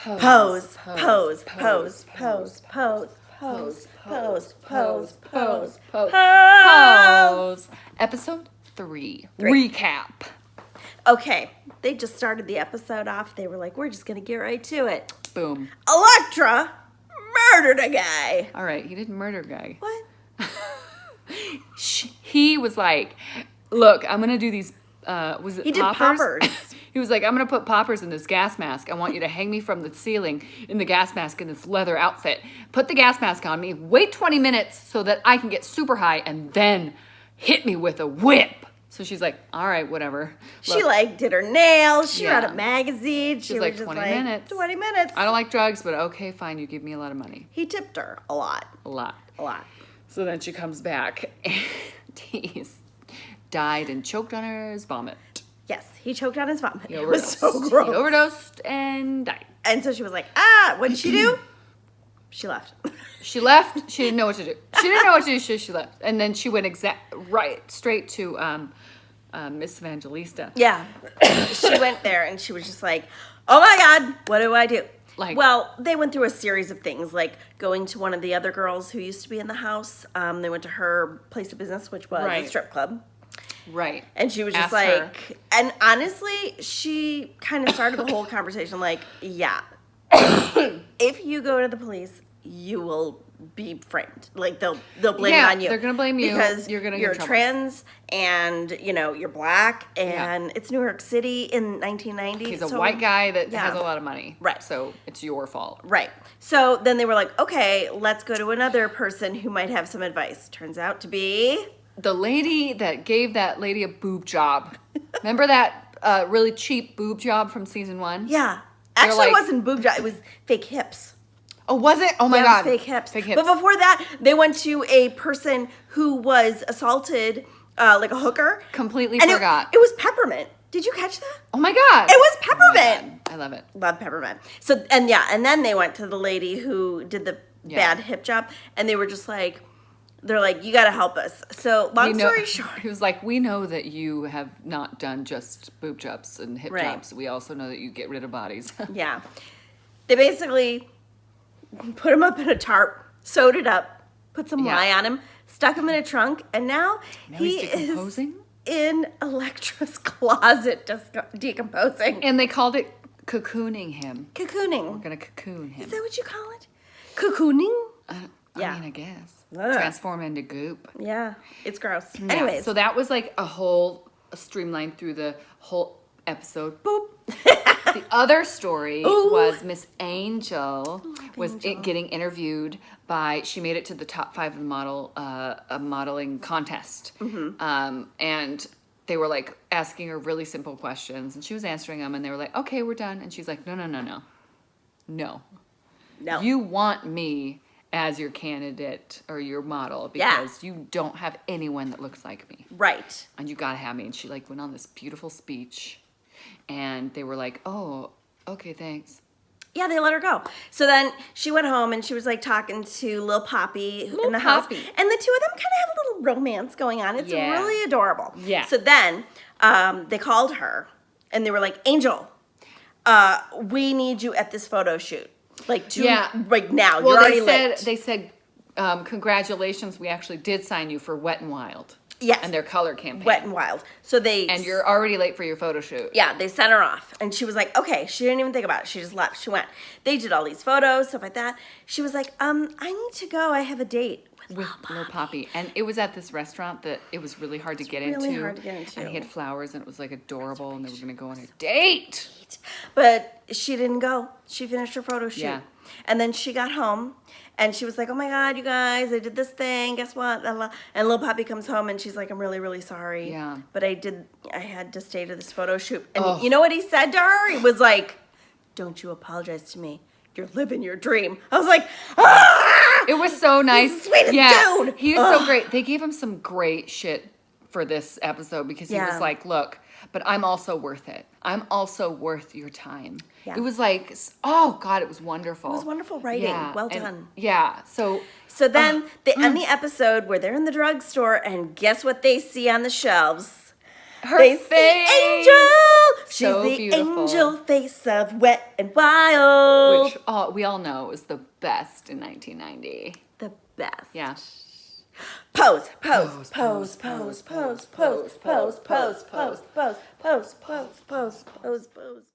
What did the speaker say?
Pose, pose, pose, pose, pose, pose, pose, pose, pose, pose. Episode 3. Recap. Okay, they just started the episode off. They were like, we're just going to get right to it. Boom. Elektra murdered a guy. All right, he didn't murder a guy. What? He was like, look, I'm going to do these, was it He did poppers? poppers. He was like, I'm going to put poppers in this gas mask. I want you to hang me from the ceiling in the gas mask in this leather outfit. Put the gas mask on me. Wait 20 minutes so that I can get super high and then hit me with a whip. So she's like, all right, whatever. Look, She like did her nails. She Yeah. read a magazine. She's She like, was just 20 like, minutes. 20 minutes. I don't like drugs, but okay, fine. You give me a lot of money. He tipped her a lot. A lot. A lot. So then she comes back and he's died and choked on his vomit. Yes, he choked on his vomit. He It was overdosed. so gross. He overdosed and died. And so she was like, what did she do? She left. She left. She didn't know what to do. She didn't know what to do. She left. And then she went straight to Miss Evangelista. Yeah. She went there and she was just like, oh my God, what do I do? Well, they went through a series of things, like going to one of the other girls who used to be in the house. They went to her place of business, which was a strip club. Right. And she was just Asked like, her. and honestly, she kind of started the whole conversation like, yeah, if you go to the police, you will be framed. Like they'll blame it on you. They're gonna blame you because you're gonna get you're in trouble. trans and you're black and it's New York City in 1990. He's a white guy that Yeah. has a lot of money. Right. So it's your fault. Right. So then they were like, okay, let's go to another person who might have some advice. Turns out to be The lady that gave that lady a boob job. Remember that really cheap boob job from season 1? yeah. Actually, like- it wasn't boob job. It was fake hips. Oh, was it? Oh my Yeah, it God. was fake hips. Fake hips. But before that, they went to a person who was assaulted, like a hooker. Completely And forgot. It was peppermint. Did you catch that? Oh my God. It was Oh my peppermint. God. I love it. Love peppermint. So and then they went to the lady who did the bad hip job, and they were just like, they're like, you got to help us. So long story short, He was like, we know that you have not done just boob jobs and hip Right. jobs. We also know that you get rid of bodies. yeah, they basically put him up in a tarp, sewed it up, put some lye on him, stuck him in a trunk, and now he he's is decomposing? in Elektra's closet, just decomposing. And they called it cocooning him. Cocooning. We're going to cocoon him. Is that what you call it? Cocooning? I mean, I guess. Ugh. Transform into goop. Yeah, it's gross. Yeah, Anyways, so that was like a whole streamline through the whole episode. Boop. The other story was Miss Angel getting interviewed by. She made it to the top 5 of the modeling contest, and they were like asking her really simple questions, and she was answering them, and they were like, "Okay, we're done," and she's like, "No. You want me as your candidate or your model because you don't have anyone that looks like me, right. and you gotta have me." And she like went on this beautiful speech, and they were like, "Oh, okay, thanks." Yeah, they let her go. So then she went home and she was like talking to Lil Poppy in the house. Poppy. And the two of them kind of have a little romance going on. It's Yeah. really adorable. Yeah. So then they called her and they were like, Angel, we need you at this photo shoot. Like, right now. Well, You're already late. they said, congratulations, we actually did sign you for Wet and Wild. Yes. And their color campaign. Wet and Wild. So they... And you're already late for your photo shoot. Yeah, they sent her off. And she was like, okay. She didn't even think about it. She just left. She went. They did all these photos, stuff like that. She was like, I need to go. I have a date With Lil Poppy. And it was at this restaurant that it was really hard to get into. really hard to get into. And he had flowers and it was like adorable and they were going to go on a date. But she didn't go. She finished her photo shoot. Yeah. And then she got home and she was like, oh my God, you guys, I did this thing. Guess what? And Lil Poppy comes home and she's like, I'm really, really sorry. Yeah. But I had to stay to this photo shoot. And you know what he said to her? He was like, don't you apologize to me. You're living your dream. I was like, ah! It was so nice. He's the sweetest dude. He was so great. They gave him some great shit for this episode because he was like, look, but I'm also worth it. I'm also worth your time. Yeah. It was like, oh God, it was wonderful. It was wonderful writing. Yeah. Well And- done. Yeah. So then they end the episode where they're in the drugstore and guess what they see on the shelves? her They face. see Angel She's so the beautiful. angel face of Wet and Wild. Which we all know is the best in 1990. The best. Yeah. Pose, pose, pose, pose, pose, pose, pose, pose, pose, pose, pose, pose, pose, pose, pose, pose.